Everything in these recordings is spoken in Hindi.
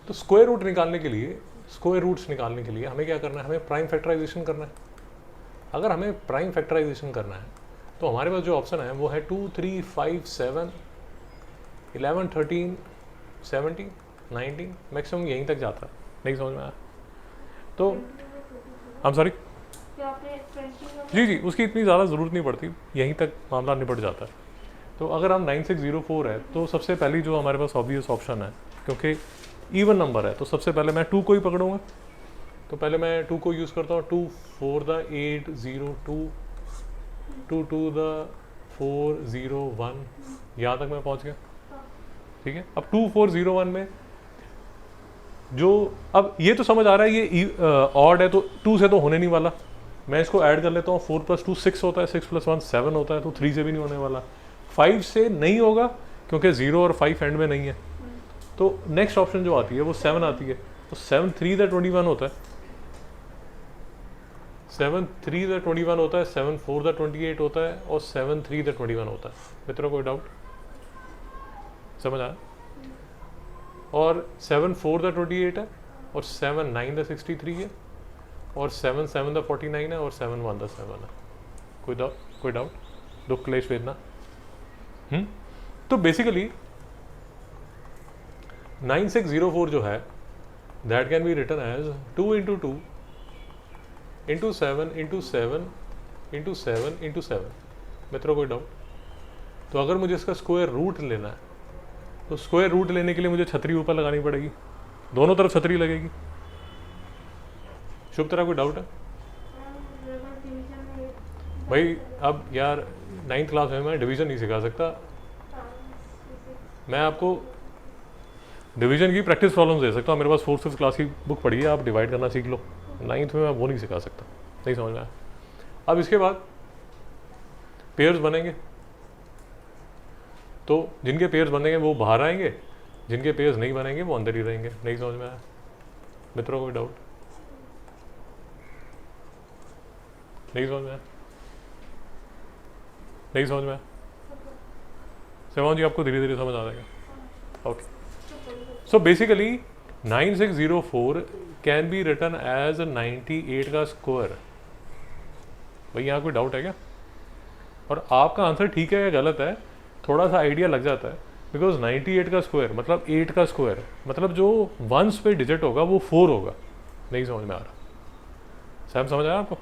तो स्क्वायर रूट निकालने के लिए, स्क्वायर रूट्स निकालने के लिए हमें क्या करना है, हमें प्राइम फैक्टराइजेशन करना है। अगर हमें प्राइम फैक्टराइजेशन करना है तो हमारे पास जो ऑप्शन है वो है 2, 3, 5, 7, 11, 13, 17, 19, मैक्सिमम यहीं तक जाता है। नहीं समझ में आया तो हम सॉरी जी, उसकी इतनी ज़्यादा ज़रूरत नहीं पड़ती, यहीं तक मामला निपट जाता है। तो अगर हम 9604 है तो सबसे पहली जो हमारे पास ऑब्वियस ऑप्शन है, क्योंकि इवन नंबर है तो सबसे पहले मैं 2 को ही पकड़ूंगा। तो पहले मैं 2 को यूज़ करता हूँ। 2 4 द 8 0 2, 2 2 द 4 0 1, यहाँ तक मैं पहुँच गया। ठीक है, अब 2 4 0 1 में जो, अब ये तो समझ आ रहा है ये ऑड है तो 2 से तो होने नहीं वाला, मैं इसको ऐड कर लेता हूँ। 4 + 2 6 होता है, 6 + 1 7 होता है, तो 3 से भी नहीं होने वाला। 5 से नहीं होगा क्योंकि 0 और 5 एंड में नहीं है। तो नेक्स्ट ऑप्शन जो आती है वो 7 आती है। तो 7 3 द 21 होता है, 7 3 द 21 होता है, 7 4 द 28 होता है और 7 3 द 21 होता है। मित्रों कोई डाउट समझ आया? और 7 4 द 28 है और 7 9 द 63 है और 7 7 द 49 है और 7 1 द 7 है। कोई डाउट दुख क्लेश वेदना। तो बेसिकली 9604 जो है that can be written as 2 × 2 × 7 × 7 × 7 × 7। मित्रों कोई डाउट? तो अगर मुझे इसका स्क्वायर रूट लेना है तो स्क्वायर रूट लेने के लिए मुझे छतरी ऊपर लगानी पड़ेगी, दोनों तरफ छतरी लगेगी। शुभ तरह कोई डाउट है भाई? अब यार 9th क्लास में मैं डिवीज़न नहीं सिखा सकता, मैं आपको डिवीज़न की प्रैक्टिस प्रॉब्लम्स दे सकता हूँ। मेरे पास 4th 5th क्लास की बुक पढ़ी है, आप डिवाइड करना सीख लो। 9th में मैं वो नहीं सिखा सकता, नहीं समझ में आया? अब इसके बाद पेयर्स बनेंगे, तो जिनके पेयर्स बनेंगे वो बाहर आएंगे, जिनके पेयर्स नहीं बनेंगे वो अंदर ही रहेंगे। नहीं समझ में आया मित्रों कोई डाउट? नहीं समझ में आया? नहीं समझ में आया? सेवान जी आपको धीरे धीरे समझ आ जाएगा। Okay, so basically 9604 can be written as 98 का स्क्वायर। भाई यहाँ कोई डाउट है क्या? और आपका आंसर ठीक है या गलत है थोड़ा सा आइडिया लग जाता है, बिकॉज 98 का स्क्वायर मतलब 8 का स्क्वायर, मतलब जो वंस पे डिजिट होगा वो 4 होगा। नहीं समझ में आ रहा? सैम समझ आया आपको?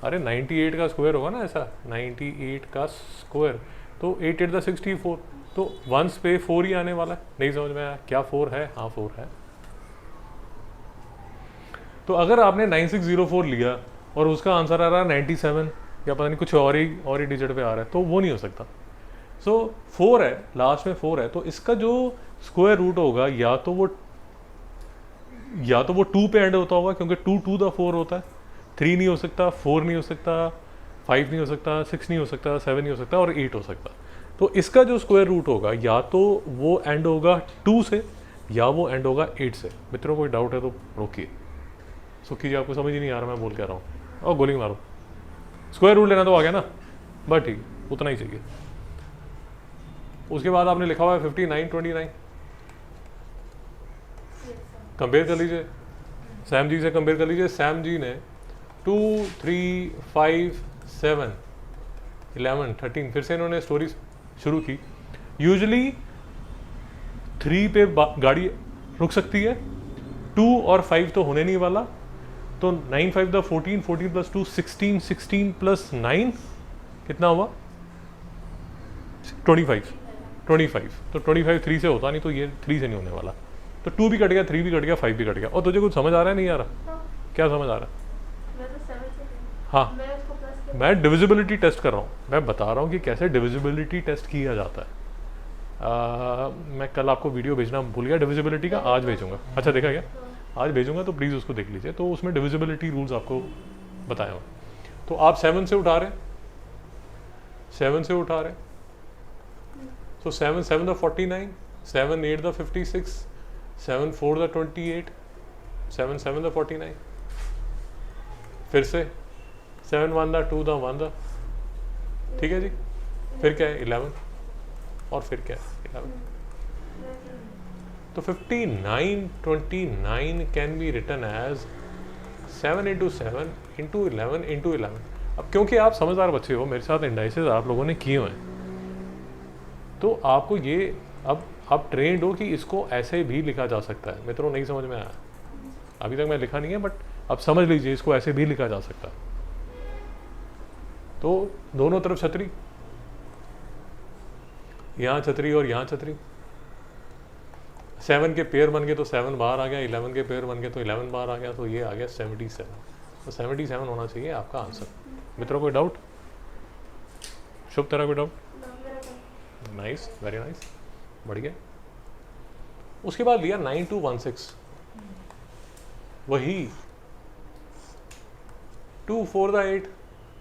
अरे 98 का स्क्वायर होगा ना, ऐसा 98 का स्क्वायर तो 8 8 द 64, तो वंस पे 4 ही आने वाला है। नहीं समझ में आया? क्या 4 है? हाँ 4 है। तो अगर आपने 9604 लिया और उसका आंसर आ रहा है 97 या पता नहीं कुछ और ही डिजिट पे आ रहा है, तो वो नहीं हो सकता। सो 4 है, लास्ट में 4 है, तो इसका जो स्क्वायर रूट होगा या तो वो 2 पे एंड होता होगा, क्योंकि 2 2 द 4 होता है। 3 नहीं हो सकता, 4 नहीं हो सकता, 5 नहीं हो सकता, 6 नहीं हो सकता, 7 नहीं हो सकता और 8 हो सकता। तो इसका जो स्क्वायर रूट होगा या तो वो एंड होगा 2 से या वो एंड होगा 8 से। मित्रों कोई डाउट है तो रोकिए। सुखी जी आपको समझ ही नहीं आ रहा मैं बोल क्या रहा हूँ? और गोली मारो, स्क्वायर रूट लेना तो आ गया ना, बस ठीक, उतना ही चाहिए। उसके बाद आपने लिखा हुआ है 59 29, कंपेयर कर लीजिए, सैम जी से कंपेयर कर लीजिए। सैम जी ने 2 3 5 7 11 13, फिर से इन्होंने स्टोरी शुरू की। यूजुअली 3 पे गाड़ी रुक सकती है, 2 और 5 तो होने नहीं वाला, तो 9 5 द 14, 14 + 2 16, 16 + 9 कितना हुआ? 25 25। तो 25 3 से होता नहीं, तो ये 3 से नहीं होने वाला, तो 2 भी कट गया, 3 भी कट गया, 5 भी कट गया। और तुझे कुछ समझ आ रहा है? नहीं आ रहा? क्या समझ आ रहा है? हाँ, मैं डिविजिबिलिटी टेस्ट कर रहा हूँ, मैं बता रहा हूँ कि कैसे डिविजिबिलिटी टेस्ट किया जाता है। मैं कल आपको वीडियो भेजना भूल गया डिविजिबिलिटी का, आज भेजूंगा। अच्छा देखा क्या? आज भेजूंगा तो प्लीज़ उसको देख लीजिए, तो उसमें डिविजिबिलिटी रूल्स आपको बताया हूँ। तो आप 7 से उठा रहे, 7 से उठा रहे, so 7 7 the 49, 7 8 the 56, 7 4 the 28, 7 7 the 49, फिर से 7 1 द 2 द 1 द, ठीक है जी। फिर क्या है 11 और फिर क्या है 11। तो 5929 can be written as 7 into 7 into 11 into 11। अब क्योंकि आप समझदार बच्चे हो, मेरे साथ इंडाइसेस आप लोगों ने किए हुए हैं, तो आपको ये अब आप ट्रेंड हो कि इसको ऐसे भी लिखा जा सकता है। मित्रों नहीं समझ में आया? अभी तक मैं लिखा नहीं है, बट अब समझ लीजिए इसको ऐसे भी लिखा जा सकता है। तो दोनों तरफ छतरी, यहाँ छतरी और यहाँ छतरी। 7 के पेयर बन गए तो 7 बाहर आ गया, 11 के पेयर बन गए तो 11 बाहर आ गया, तो ये आ गया 77। तो 77 होना चाहिए आपका आंसर। मित्रों कोई डाउट? शुभ तेरा कोई डाउट? नाइस, वेरी नाइस, बढ़िया। उसके बाद लिया 9216, वही 2 4 the 8,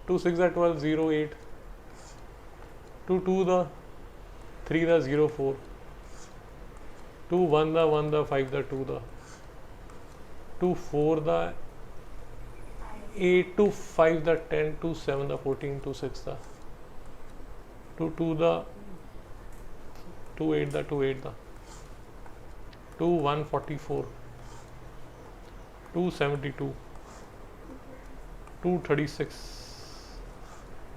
2 6 the 12 0 8, 2 2 the 3 the 0 4, 2 1 the 1 the 5 the 2 the 2 4 the 8, 2 5 the 10, 2 7 the 14, 2 6 the 2 2 the 2 8 the 2 8 the 2 1 44, 2 72, 2 36।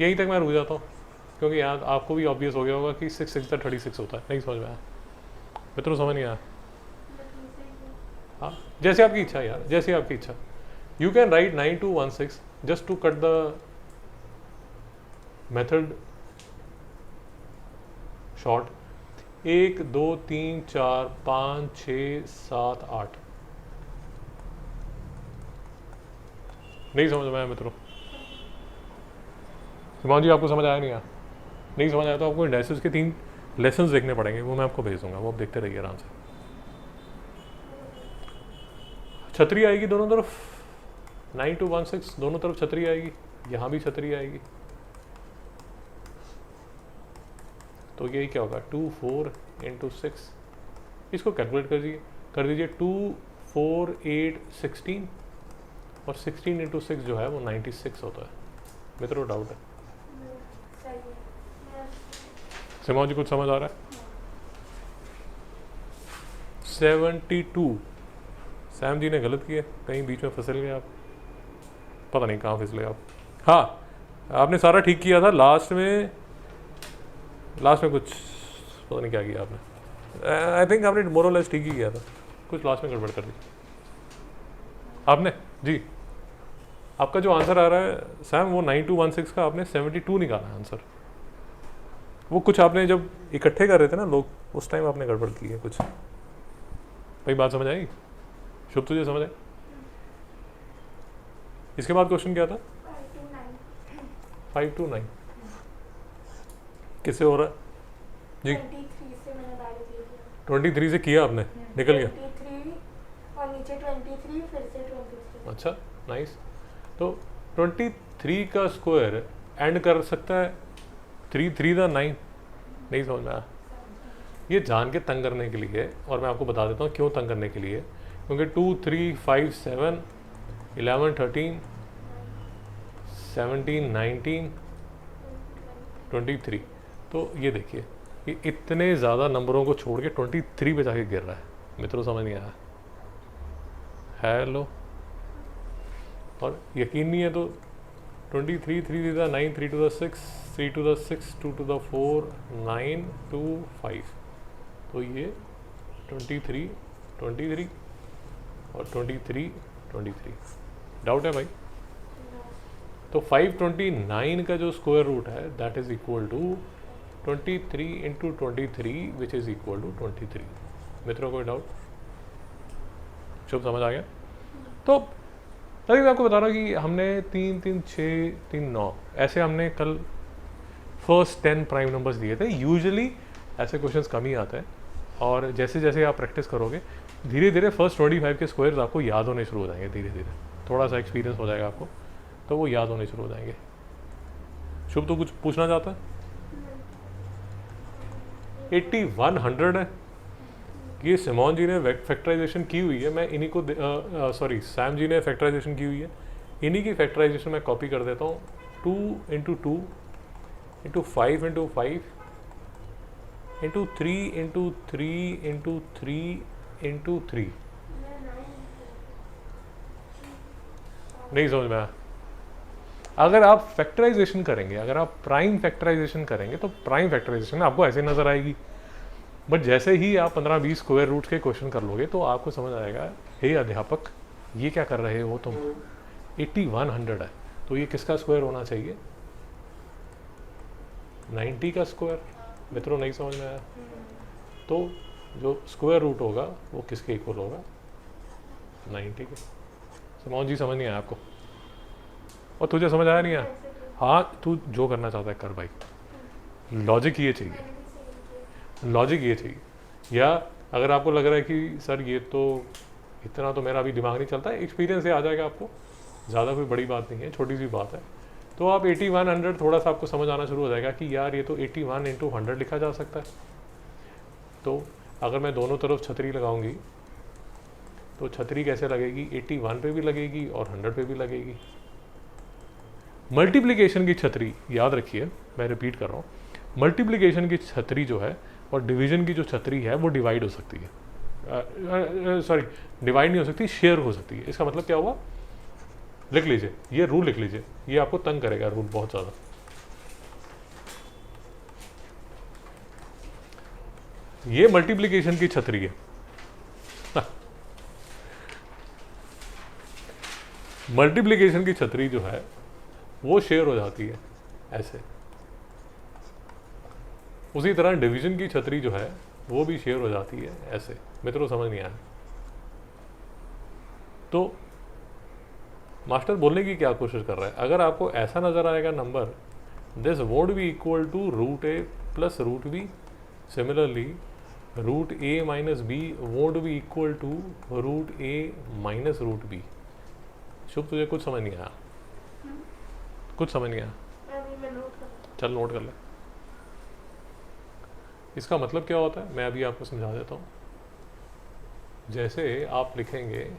यहीं तक मैं रुक जाता हूँ, क्योंकि यहाँ आपको भी ऑब्वियस हो गया होगा कि 6 6 द 36 होता है। नहीं समझ में आया? मित्रों समझ नहीं आया? हाँ, जैसे आपकी इच्छा यार, जैसे आपकी इच्छा। You can write 9216 just to cut the method short. 1 2 3 4 5 6 7 8। नहीं समझ में आया मित्रों? हिमांशु जी आपको समझ आया नहीं आया? नहीं समझ आया तो आपको इंडाइसेस के 3 लेसन्स देखने पड़ेंगे, वो मैं आपको भेज दूंगा, वो आप देखते रहिए आराम से। छतरी आएगी दोनों तरफ, 9216 दोनों तरफ छतरी आएगी, यहाँ भी छतरी आएगी। तो यही क्या होगा 2 4 इंटू 6, इसको कैलकुलेट कर दीजिए 2 4 8 16, और 16 इंटू 6 जो है वो 96 होता है। मित्रों डाउट है? सिमा जी कुछ समझ आ रहा है? 72। सैम जी ने गलत किया, कहीं बीच में फिसल गए आप, पता नहीं कहाँ फिसले आप। हाँ, आपने सारा ठीक किया था, लास्ट में कुछ पता नहीं क्या किया आपने। आई थिंक आपने मोर और लेस ठीक ही किया था, कुछ लास्ट में गड़बड़ कर दी आपने जी। आपका जो आंसर आ रहा है सैम, वो 9216 का आपने 72 निकाला है आंसर। वो कुछ आपने जब इकट्ठे कर रहे थे ना लोग, उस टाइम आपने गड़बड़ की है कुछ। भाई बात समझ आई? शुभ तुझे समझ आई? इसके बाद क्वेश्चन क्या था? 529 किससे हो रहा है जी? 23 से किया आपने, निकल गया। 23 और नीचे 23 फिर से 23। अच्छा नाइस। तो 23 का स्क्वायर एंड कर सकता है 3 3 द 9। नहीं समझ में आया? ये जान के तंग करने के लिए, और मैं आपको बता देता हूँ क्यों तंग करने के लिए। क्योंकि 2 3 5 7 11 13 17 19 23। तो ये देखिए, ये इतने ज़्यादा नंबरों को छोड़ के 23 पे जाके गिर रहा है। मित्रों समझ नहीं आया? हेलो, और यकीन नहीं है तो 23 3 to the 9 3 to the 6 3 to the 6 2 to the 4 9 2 5। तो ये 23 23 और 23 23। डाउट है भाई? तो 529 का जो स्क्वायर रूट है that is equal to 23 into 23 which is equal to 23। मित्रों कोई डाउट? शुभ समझ आ गया? तो तभी मैं आपको बता रहा हूँ कि हमने 3 3 6 3 9 ऐसे हमने कल फर्स्ट 10 प्राइम नंबर्स दिए थे। यूजुअली ऐसे क्वेश्चंस कम ही आते हैं, और जैसे जैसे आप प्रैक्टिस करोगे धीरे धीरे फर्स्ट 25 के स्क्वायर्स आपको याद होने शुरू हो जाएंगे। धीरे धीरे थोड़ा सा एक्सपीरियंस हो जाएगा आपको, तो वो याद होने शुरू हो जाएंगे। शुभ तो कुछ पूछना चाहता है? 8100 है, ये सिमोन जी ने फैक्टराइजेशन की हुई है। मैं इन्हीं को सॉरी सैम जी ने फैक्टराइजेशन की हुई है, इन्हीं की फैक्टराइजेशन मैं कॉपी कर देता हूँ। 2 into 2 into 5 into 3 into 3 into 3 into 3। नहीं समझ में आया? अगर आप फैक्टराइजेशन करेंगे, अगर आप प्राइम फैक्टराइजेशन करेंगे तो प्राइम फैक्टराइजेशन आपको ऐसे नजर आएगी, बट जैसे ही आप 15-20 स्क्वायर रूट के क्वेश्चन कर लोगे तो आपको समझ आएगा, हे अध्यापक ये क्या कर रहे हो तुम, 8100 है तो ये किसका स्क्वायर होना चाहिए, 90 का स्क्वायर। मित्रों नहीं समझ में आया? तो जो स्क्वायर रूट होगा वो किसके इक्वल होगा, 90 के। समझ जी, समझ नहीं आया आपको? और तुझे समझ आया नहीं आया? हाँ, तू जो करना चाहता है कर भाई, लॉजिक ये चाहिए, लॉजिक ये चाहिए। या अगर आपको लग रहा है कि सर ये तो इतना तो मेरा अभी दिमाग नहीं चलता है, एक्सपीरियंस से आ जाएगा आपको, ज़्यादा कोई बड़ी बात नहीं है, छोटी सी बात है। तो आप 8100 थोड़ा सा आपको समझ आना शुरू हो जाएगा कि यार ये तो 81 इंटू 100 लिखा जा सकता है। तो अगर मैं दोनों तरफ छतरी लगाऊंगी तो छतरी कैसे लगेगी, 81 पे भी लगेगी और 100 पे भी लगेगी। मल्टीप्लिकेशन की छतरी याद रखिए, मैं रिपीट कर रहा हूँ, मल्टीप्लिकेशन की छतरी जो है और डिवीजन की जो छतरी है वो डिवाइड हो सकती है, सॉरी डिवाइड नहीं हो सकती, शेयर हो सकती है। इसका मतलब क्या हुआ, लिख लीजिए, ये रूल लिख लीजिए, ये आपको तंग करेगा रूल बहुत ज़्यादा। ये मल्टीप्लिकेशन की छतरी है, मल्टीप्लिकेशन की छतरी जो है वो शेयर हो जाती है ऐसे। उसी तरह डिवीजन की छतरी जो है वो भी शेयर हो जाती है ऐसे। मित्रों समझ नहीं आया? तो मास्टर बोलने की क्या कोशिश कर रहा है, अगर आपको ऐसा नजर आएगा number, this would be equal to root A plus root B, similarly root A minus B would be equal to root A minus root B. Shubh, तुझे कुछ समझ नहीं आया? कुछ समझ नहीं आया? चल नोट कर ले। इसका मतलब क्या होता है मैं अभी आपको समझा देता हूँ। जैसे आप लिखेंगे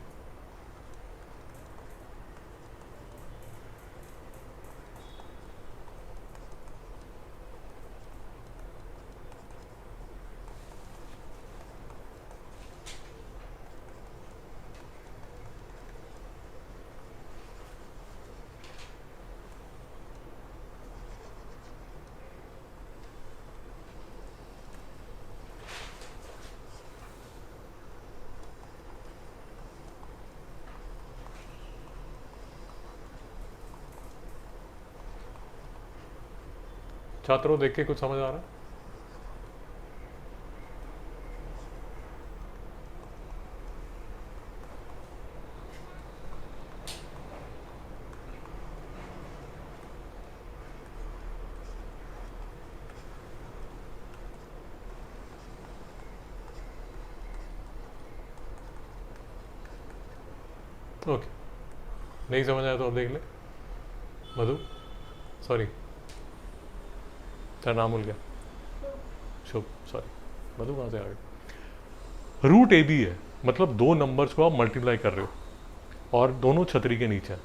छात्रों, देख के कुछ समझ आ रहा है? ओके, नहीं समझ आया तो अब देख ले। मधु, सॉरी तेरा नाम भूल गया, शुभ, सॉरी मधु, कहाँ से आ गए। रूट ए बी है, मतलब दो नंबर्स को आप मल्टीप्लाई कर रहे हो और दोनों छतरी के नीचे हैं,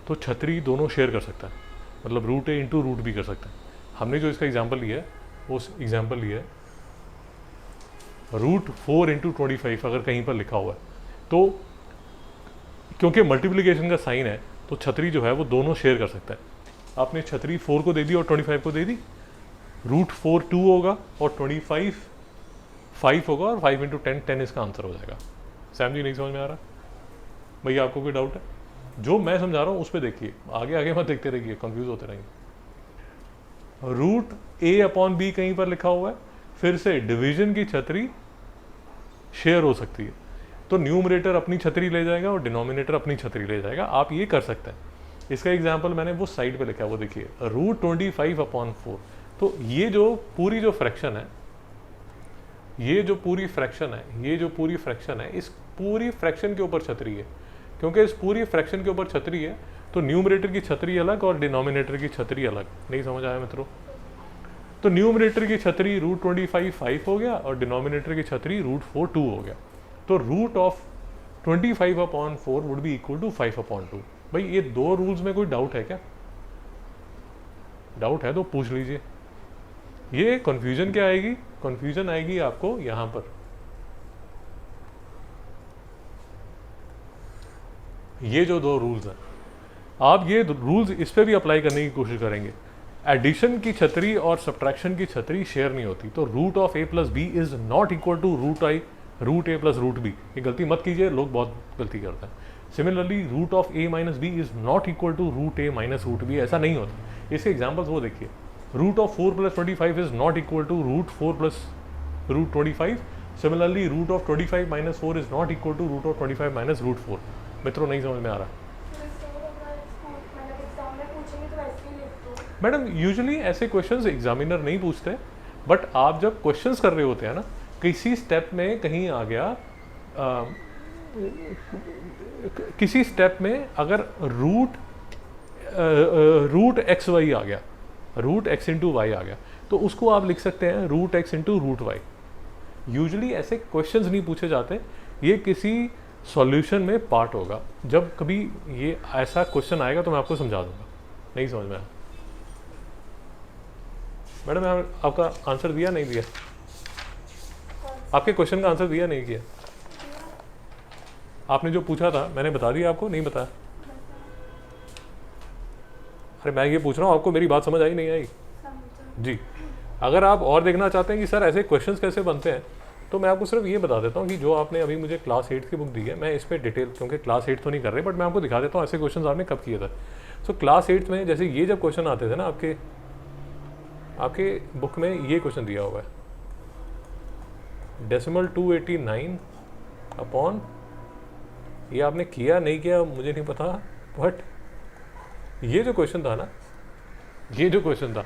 तो छतरी दोनों शेयर कर सकता है, मतलब रूट ए इंटू रूट बी कर सकता है। हमने जो इसका एग्जाम्पल लिया है उस एग्जाम्पल लिया है रूट 4 इंटू 25 अगर कहीं पर लिखा हुआ है तो क्योंकि मल्टीप्लिकेशन का साइन है तो छतरी जो है वो दोनों शेयर कर सकता है। आपने छतरी 4 को दे दी और 25 को दे दी, रूट 4 2 होगा और 25 5 होगा और 5 इंटू 10 10 इसका आंसर हो जाएगा। सैम जी नहीं समझ में आ रहा भैया? आपको कोई डाउट है? जो मैं समझा रहा हूँ उस पर देखिए, आगे आगे मत देखते रहिए, कंफ्यूज होते रहेंगे। रूट ए अपॉन बी कहीं पर लिखा हुआ है, फिर से डिवीजन की छतरी शेयर हो सकती है, तो न्यूमरेटर अपनी छतरी ले जाएगा और डिनोमिनेटर अपनी छतरी ले जाएगा। आप ये कर सकते हैं। इसका एग्जाम्पल मैंने वो साइड पे लिखा है, वो देखिए रूट 25 अपॉन 4। तो ये जो पूरी जो फ्रैक्शन है, ये जो पूरी फ्रैक्शन है, ये जो पूरी फ्रैक्शन है, इस पूरी फ्रैक्शन के ऊपर छतरी है। क्योंकि इस पूरी फ्रैक्शन के ऊपर छतरी है तो न्यूमरेटर की छतरी अलग और डिनोमिनेटर की छतरी अलग। नहीं समझ आया मित्रों? तो न्यूमरेटर की छतरी रूट 25 5 हो गया और डिनोमिनेटर की छतरी रूट 4 2 हो गया। तो root of 25 upon 4 would be equal to 5 upon 2। भाई ये दो रूल्स में कोई डाउट है क्या? डाउट है तो पूछ लीजिए। ये कंफ्यूजन क्या आएगी? कंफ्यूजन आएगी आपको यहाँ पर, ये जो दो रूल्स हैं, आप ये रूल्स इस पर भी अप्लाई करने की कोशिश करेंगे। एडिशन की छतरी और सब्ट्रैक्शन की छतरी शेयर नहीं होती, तो root of A plus B is not equal to root A plus root B. ये गलती मत कीजिए, लोग बहुत गलती करते हैं। Similarly root of A minus B is not equal to root A minus root B, ऐसा नहीं होता। इसके एग्जाम्पल्स वो देखिए, root of 4 plus 25 is not equal to root 4 plus root 25। Similarly root of 25 minus 4 is not equal to root of 25 minus root 4। मित्रों नहीं समझ में आ रहा? मैडम यूजुअली ऐसे क्वेश्चंस एग्जामिनर नहीं पूछते, बट आप जब क्वेश्चंस कर रहे होते हैं ना, किसी स्टेप में कहीं आ गया, किसी स्टेप में अगर रूट एक्स वाई आ गया, रूट एक्स इंटू वाई आ गया, तो उसको आप लिख सकते हैं root X into root Y. Usually ऐसे क्वेश्चंस नहीं पूछे जाते, ये किसी सॉल्यूशन में पार्ट होगा। जब कभी ये ऐसा क्वेश्चन आएगा तो मैं आपको समझा दूंगा। नहीं समझ में आया? मैडम आपका आंसर दिया नहीं दिया? आपके क्वेश्चन का आंसर दिया नहीं किया? आपने जो पूछा था मैंने बता दिया आपको, नहीं बताया? अरे मैं ये पूछ रहा हूँ, आपको मेरी बात समझ आई नहीं आई? जी। अगर आप और देखना चाहते हैं कि सर ऐसे क्वेश्चंस कैसे बनते हैं, तो मैं आपको सिर्फ ये बता देता हूँ कि जो आपने अभी मुझे क्लास 8 की बुक दी है, मैं इस पर डिटेल, क्योंकि क्लास 8 तो नहीं कर रहे, बट मैं आपको दिखा देता हूँ ऐसे क्वेश्चन आपने कब किए थे। सो क्लास 8 में जैसे ये जब क्वेश्चन आते थे ना, आपके बुक में ये क्वेश्चन दिया हुआ है, डेसिमल 289 अपॉन, ये आपने किया नहीं किया मुझे नहीं पता, बट ये जो क्वेश्चन था ना, ये जो क्वेश्चन था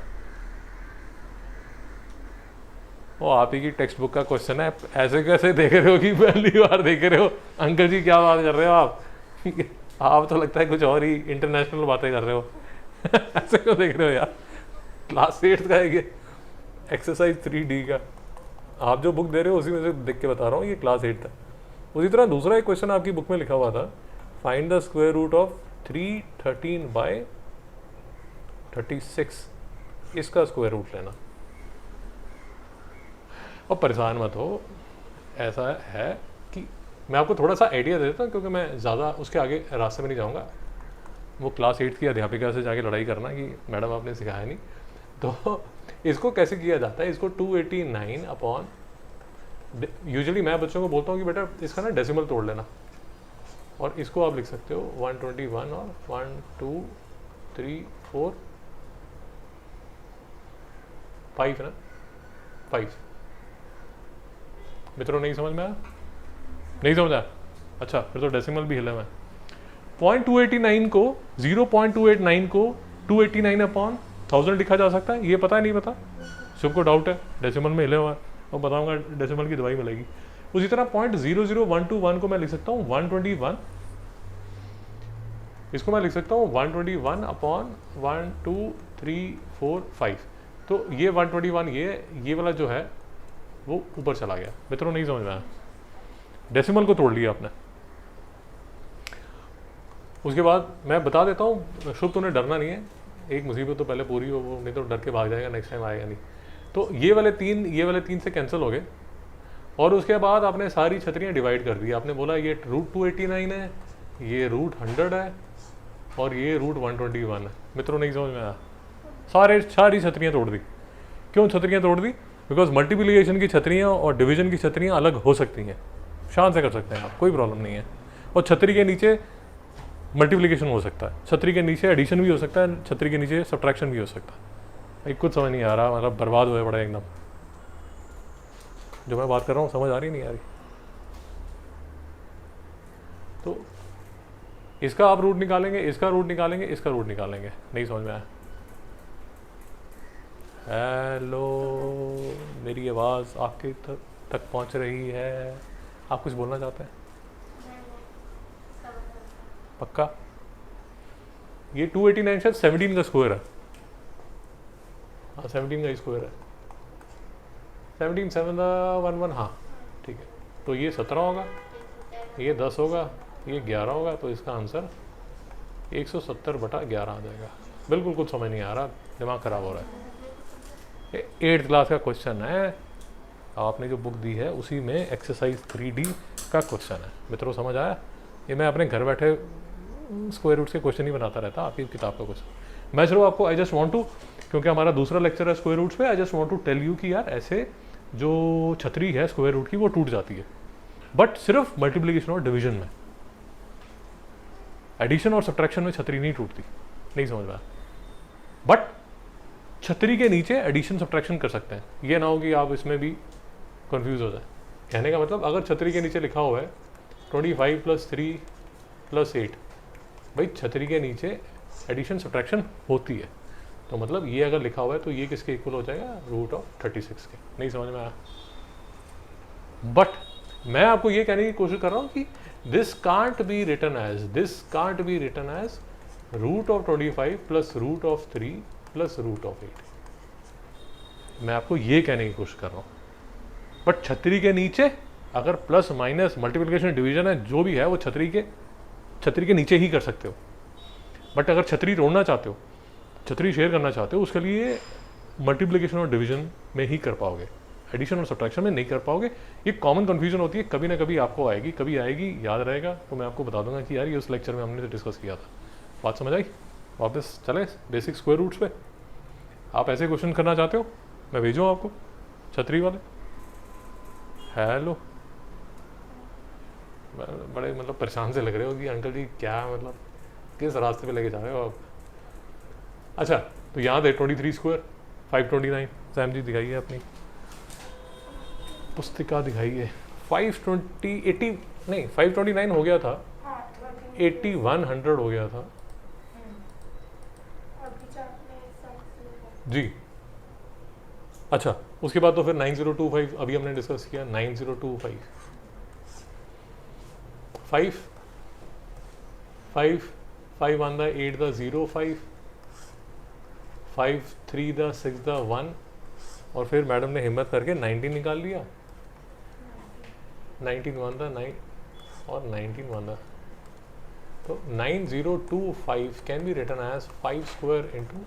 वो आप ही की टेक्स्ट बुक का क्वेश्चन है। ऐसे कैसे देख रहे हो कि पहली बार देख रहे हो? अंकल जी क्या बात कर रहे हो आप तो लगता है कुछ और ही इंटरनेशनल बातें कर रहे हो। ऐसे क्यों देख रहे हो यार? क्लास 8 का है ये, एक्सरसाइज 3D का। आप जो बुक दे रहे हो उसी में से देख के बता रहा हूँ, ये क्लास 8 था। उसी तरह दूसरा एक क्वेश्चन आपकी बुक में लिखा हुआ था, find the square root of 313/36, इसका स्क्वायर रूट लेना। और परेशान मत हो, ऐसा है कि मैं आपको थोड़ा सा आइडिया दे देता हूँ, क्योंकि मैं ज़्यादा उसके आगे रास्ते में नहीं जाऊँगा। वो क्लास 8 की अध्यापिका से जाके लड़ाई करना कि मैडम आपने सिखाया नहीं। तो इसको कैसे किया जाता है, इसको 289 अपॉन, यूजुअली मैं बच्चों को बोलता हूँ कि बेटा इसका ना डेसिमल तोड़ लेना, और इसको आप लिख सकते हो 121 और 1 2 3 4 5 ना, 5। मित्रों नहीं समझ में आया? नहीं समझ आया? अच्छा, फिर तो डेसिमल भी हिला मैं। 0.289 को 0.289 को 289 अपॉन 1000 लिखा जा सकता है, ये पता है नहीं पता? सबको डाउट है, डेसिमल में हिले हुआ है, और बताऊंगा डेसिमल की दवाई मिलेगी। उसी तरह 0.00121 को मैं लिख सकता हूँ 121, इसको मैं लिख सकता हूँ 121 अपॉन 1 2 3 4 5। तो ये 121, ये वाला जो है वो ऊपर चला गया। मित्रों नहीं समझ में आया? डेसिमल को तोड़ लिया आपने। उसके बाद मैं बता देता हूँ, शुभ तुम्हें डरना नहीं है, एक मुसीबत तो पहले पूरी हो, वो नहीं तो डर के भाग जाएगा, नेक्स्ट टाइम आएगा नहीं। तो ये वाले तीन से कैंसिल हो गए, और उसके बाद आपने सारी छतरियाँ डिवाइड कर दी। आपने बोला ये रूट 289 है, ये रूट 100 है, और ये रूट 121 है। मित्रों नहीं समझ में आया? सारी छतरियाँ तोड़ दी। क्यों छतरियाँ तोड़ दी? बिकॉज मल्टीप्लिकेशन की छतरियाँ और डिवीजन की छतरियाँ अलग हो सकती हैं, शान से कर सकते हैं आप, कोई प्रॉब्लम नहीं है। और छतरी के नीचे मल्टीप्लिकेशन हो सकता है, छतरी के नीचे एडिशन भी हो सकता है, छतरी के नीचे सब्ट्रैक्शन भी हो सकता है। कुछ समझ नहीं आ रहा, मतलब बर्बाद हुए पड़े एकदम। जो मैं बात कर रहा हूँ समझ आ रही नहीं आ रही? तो इसका आप रूट निकालेंगे, इसका रूट निकालेंगे, इसका रूट निकालेंगे। नहीं समझ में आया? हेलो, मेरी आवाज़ आपके तक पहुंच रही है? आप कुछ बोलना चाहते हैं? पक्का? ये 289 शायद 17 का स्क्वायर है। हाँ 17 का स्क्वायर है, 17 7 1 1, हाँ ठीक है। तो ये 17 होगा, ये 10 होगा, ये 11 होगा, तो इसका आंसर 170/11 आ जाएगा। बिल्कुल कुछ समझ नहीं आ रहा, दिमाग ख़राब हो रहा है। 8th क्लास का क्वेश्चन है, आपने जो बुक दी है उसी में एक्सरसाइज 3D का क्वेश्चन है। मित्रों समझ आया? ये मैं अपने घर बैठे स्क्वायर रूट से क्वेश्चन ही बनाता रहता आपकी किताब का कुछ। मैं सिर्फ आपको आई जस्ट वांट टू, क्योंकि हमारा दूसरा लेक्चर है स्क्वायर रूट्स पे, I just want to tell you कि यार ऐसे जो छतरी है स्क्वायर रूट की वो टूट जाती है, बट सिर्फ मल्टीप्लिकेशन और डिवीजन में। एडिशन और सब्ट्रैक्शन में छतरी नहीं टूटती, नहीं समझ में आया। बट छतरी के नीचे एडिशन सब्ट्रैक्शन कर सकते हैं, ये ना हो कि आप इसमें भी कंफ्यूज हो जाए। कहने का मतलब अगर छतरी के नीचे लिखा हुआ है 25 + 3 + 8, भाई छतरी के नीचे एडिशन सब्ट्रैक्शन होती है, तो मतलब ये अगर लिखा हुआ है तो ये किसके इक्वल हो जाएगा, √36 के। नहीं समझ में आया। बट मैं आपको ये कहने की कोशिश कर रहा हूँ कि this can't be written as √25 + √3 + √8। मैं आपको ये कहने की कोशिश कर रहा हूँ। बट छतरी के नीचे अगर प्लस माइनस मल्टीप्लिकेशन डिवीजन है जो भी है वो छतरी के नीचे ही कर सकते हो। बट अगर छतरी तोड़ना चाहते हो, छतरी शेयर करना चाहते हो, उसके लिए मल्टीप्लिकेशन और डिवीजन में ही कर पाओगे, एडिशन और सब्ट्रैक्शन में नहीं कर पाओगे। ये कॉमन कन्फ्यूजन होती है, कभी ना कभी आपको आएगी, कभी आएगी, याद रहेगा तो मैं आपको बता दूंगा कि यार ये उस लेक्चर में हमने डिस्कस किया था। बात समझ आई? वापस चले बेसिक स्क्वायर रूट्स पे। आप ऐसे क्वेश्चन करना चाहते हो, मैं भेजूँ आपको छतरी वाले? हेलो, बड़े मतलब परेशान से लग रहे हो कि अंकल जी क्या मतलब किस रास्ते पे लेके जा रहे हो आप। अच्छा, तो यहाँ दे 23 स्क्वायर 529। सैम जी दिखाइए अपनी पुस्तिका, दिखाइए। 529 हो गया था, 8100 हो गया था जी। अच्छा, उसके बाद तो फिर 9025 अभी हमने डिस्कस किया। 9025 5 1 द 8 द 0 5 5 3 द 6 द 1 और फिर मैडम ने हिम्मत करके 19 निकाल लिया। 19 1 द 9 और 19 1 द, तो 9025 can be written as 5 square into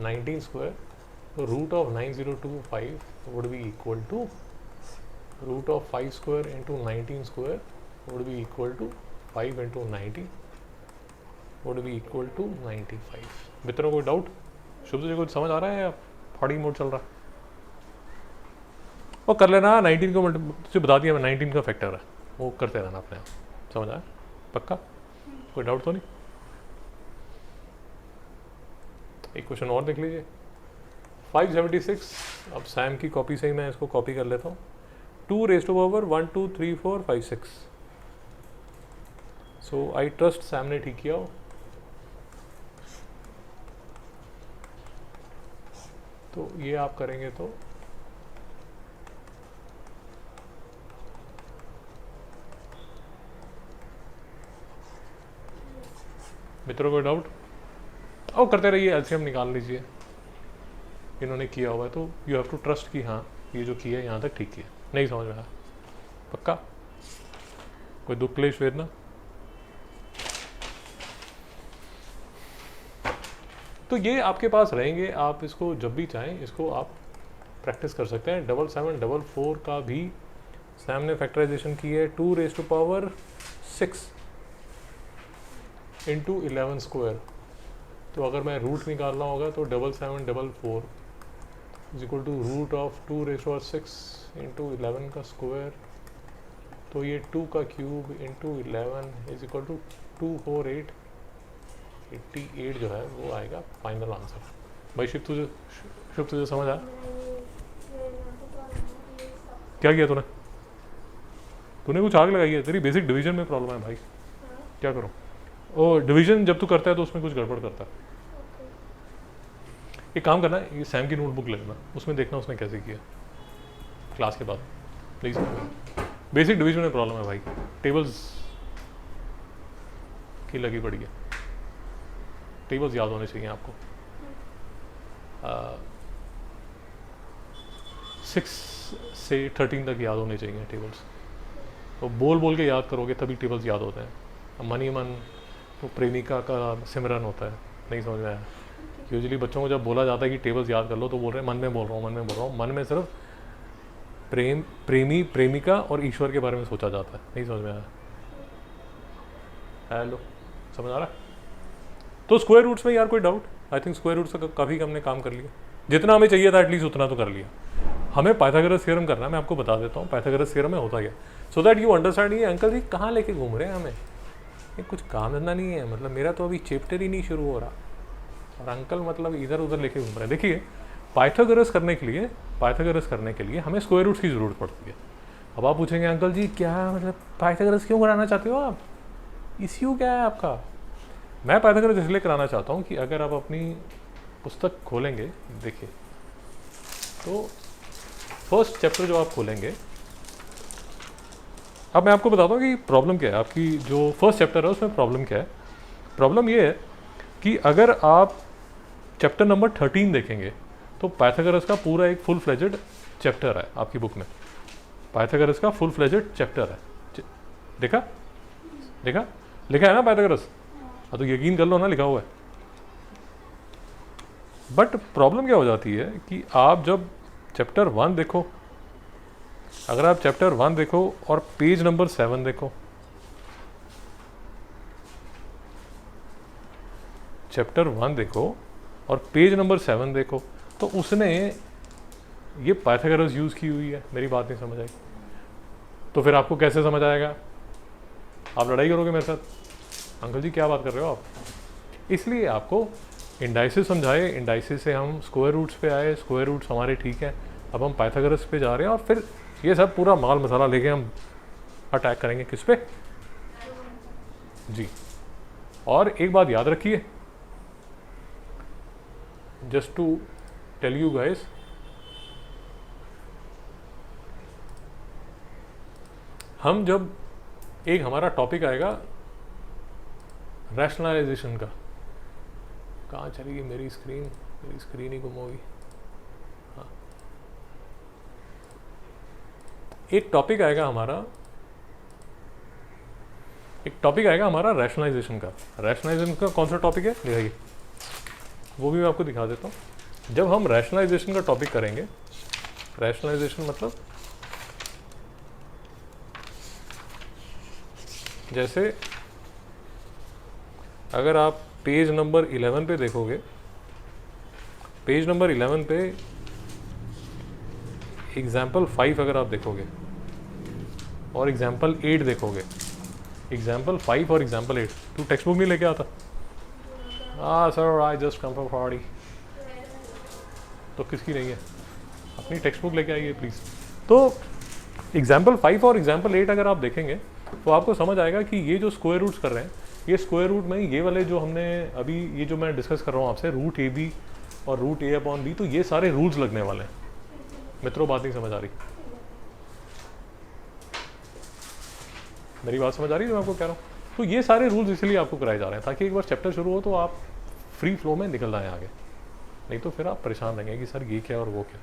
19 square. तो √9025 would be equal to √5 square into 19 square would be equal to 5 into 90 would be equal to 95। मित्रों कोई डाउट? शुभ जी कुछ समझ आ रहा है या फॉर्डिंग मोड चल रहा है? वो कर लेना, 19 को तुझे बता दिया मैं, 19 का फैक्टर है, वो करते रहना अपने आप। समझ आया? पक्का? कोई डाउट तो नहीं? एक क्वेश्चन और देख लीजिए। 576, अब सैम की कॉपी से ही मैं इसको कॉपी कर लेता हूँ। 2 raised to power 1 2 3 4 5 6। So I trust Sam ने ठीक किया हो। तो ये आप करेंगे तो मित्रों को डाउट? और करते रहिए, एलसीएम निकाल लीजिए। इन्होंने किया हुआ है तो यू हैव टू ट्रस्ट कि हाँ ये जो किया है यहाँ तक ठीक किया। नहीं समझ में आया? पक्का? कोई दुख क्लेश वेदना? तो ये आपके पास रहेंगे, आप इसको जब भी चाहें इसको आप प्रैक्टिस कर सकते हैं। 7744 का भी सैम ने फैक्टराइजेशन की है। 2 raised to power 6 into 11 square. तो अगर मैं रूट निकालना होगा तो 7744 is equal to √2 raised to power 6 into 11 का स्क्वायर। तो ये 2 का cube into 11 is equal to 248 जो है वो आएगा फाइनल आंसर। भाई शुभ तुझे समझ आया? क्या किया तूने कुछ आग लगाई है? तेरी बेसिक डिवीजन में प्रॉब्लम है भाई। क्या करूँ? ओ डिवीजन जब तू करता है तो उसमें कुछ गड़बड़ करता है। एक काम करना, ये सैम की नोटबुक ले लेना, उसमें देखना उसने कैसे किया क्लास के बाद प्लीज़। बेसिक डिवीजन में प्रॉब्लम है भाई, टेबल्स की लगी पड़ी है। टेबल्स याद होने चाहिए आपको। 6 से 13 तक याद होने चाहिए टेबल्स। तो बोल के याद करोगे तभी टेबल्स याद होते हैं। मन ही मन तो प्रेमिका का सिमरन होता है। नहीं समझ में आया? यूजुअली बच्चों को जब बोला जाता है कि टेबल्स याद कर लो तो बोल रहे हैं मन में बोल रहा हूँ। मन में सिर्फ प्रेमी प्रेमिका और ईश्वर के बारे में सोचा जाता है। नहीं समझ में आया? हेलो, समझ आ रहा है? तो स्क्वायर रूट्स में यार कोई doubt? I think square roots का काफ़ी हमने काम कर लिया, जितना हमें चाहिए था एटलीस्ट उतना तो कर लिया। हमें पाइथागोरस थ्योरम करना है, मैं आपको बता देता हूँ पाइथागोरस थ्योरम में होता क्या, सो दैट यू अंडरस्टैंड। ये अंकल जी कहाँ लेके घूम रहे हैं हमें, ये कुछ काम धंधा नहीं है, मतलब मेरा तो अभी चैप्टर ही नहीं शुरू हो रहा और अंकल मतलब इधर उधर लेके घूम रहे हैं। देखिए पाइथागोरस करने के लिए हमें स्क्वायर रूट्स की ज़रूरत पड़ती है। अब आप पूछेंगे अंकल जी क्या मतलब पाइथागोरस क्यों कराना चाहते हो आप, इश्यू क्या है आपका? मैं पाइथागोरस इसलिए कराना चाहता हूँ कि अगर आप अपनी पुस्तक खोलेंगे, देखिए तो फर्स्ट चैप्टर जो आप खोलेंगे, अब मैं आपको बताता हूँ कि प्रॉब्लम क्या है आपकी। जो फर्स्ट चैप्टर है उसमें प्रॉब्लम क्या है। प्रॉब्लम ये है कि अगर आप चैप्टर नंबर 13 देखेंगे तो पाइथागोरस का पूरा एक फुल फ्लेजेड चैप्टर है आपकी बुक में। पाइथागोरस का फुल फ्लेजेड चैप्टर है, देखा लिखा है ना पाइथागोरस? हाँ तो यकीन कर लो ना, लिखा हुआ है। बट प्रॉब्लम क्या हो जाती है कि आप जब चैप्टर 1 देखो, अगर आप चैप्टर 1 देखो और पेज नंबर 7 देखो, चैप्टर 1 देखो और पेज नंबर 7 देखो, तो उसने ये पाइथागोरस यूज़ की हुई है। मेरी बात नहीं समझ आई तो फिर आपको कैसे समझ आएगा? आप लड़ाई करोगे मेरे साथ, अंकल जी क्या बात कर रहे हो आप? इसलिए आपको इंडाइसिस समझाए, इंडाइसिस से हम स्क्वायर रूट्स पे आए, स्क्वायर रूट्स हमारे ठीक है, अब हम पाइथागोरस पे जा रहे हैं और फिर ये सब पूरा माल मसाला लेके हम अटैक करेंगे किस पे? जी। और एक बात याद रखिए, just to tell you guys, हम जब एक हमारा टॉपिक आएगा रैशनलाइजेशन का, कहाँ चली गई मेरी स्क्रीन ही गुम होगी। हाँ, एक टॉपिक आएगा हमारा रैशनलाइजेशन का। रैशनलाइजेशन का कौन सा टॉपिक है दिखाइए, वो भी मैं आपको दिखा देता हूँ। जब हम रैशनलाइजेशन का टॉपिक करेंगे, रैशनलाइजेशन मतलब जैसे अगर आप पेज नंबर 11 पे देखोगे, पेज नंबर 11 पे एग्जाम्पल 5 अगर आप देखोगे और एग्जाम्पल 8 देखोगे, एग्जाम्पल 5 और एग्जाम्पल 8, तू टेक्स्ट बुक नहीं लेके आता? हाँ sir I just come from पहाड़ी। तो किसकी नहीं है? अपनी टेक्स्ट बुक लेके आइए प्लीज़। तो एग्जाम्पल 5 और एग्जाम्पल 8 अगर आप देखेंगे तो आपको समझ आएगा कि ये जो स्क्वायर रूट्स कर रहे हैं, ये स्क्वायर रूट में ये वाले जो हमने अभी ये जो मैं डिस्कस कर रहा हूँ आपसे, रूट ए बी और रूट ए अपॉन बी, तो ये सारे रूल्स लगने वाले हैं। मित्रों बात नहीं समझ आ रही? मेरी बात समझ आ रही है जो मैं आपको कह रहा हूँ? तो ये सारे रूल्स इसलिए आपको कराए जा रहे हैं ताकि एक बार चैप्टर शुरू हो तो आप फ्री फ्लो में निकल आए आगे, नहीं तो फिर आप परेशान रहेंगे कि सर ये क्या और वो क्या।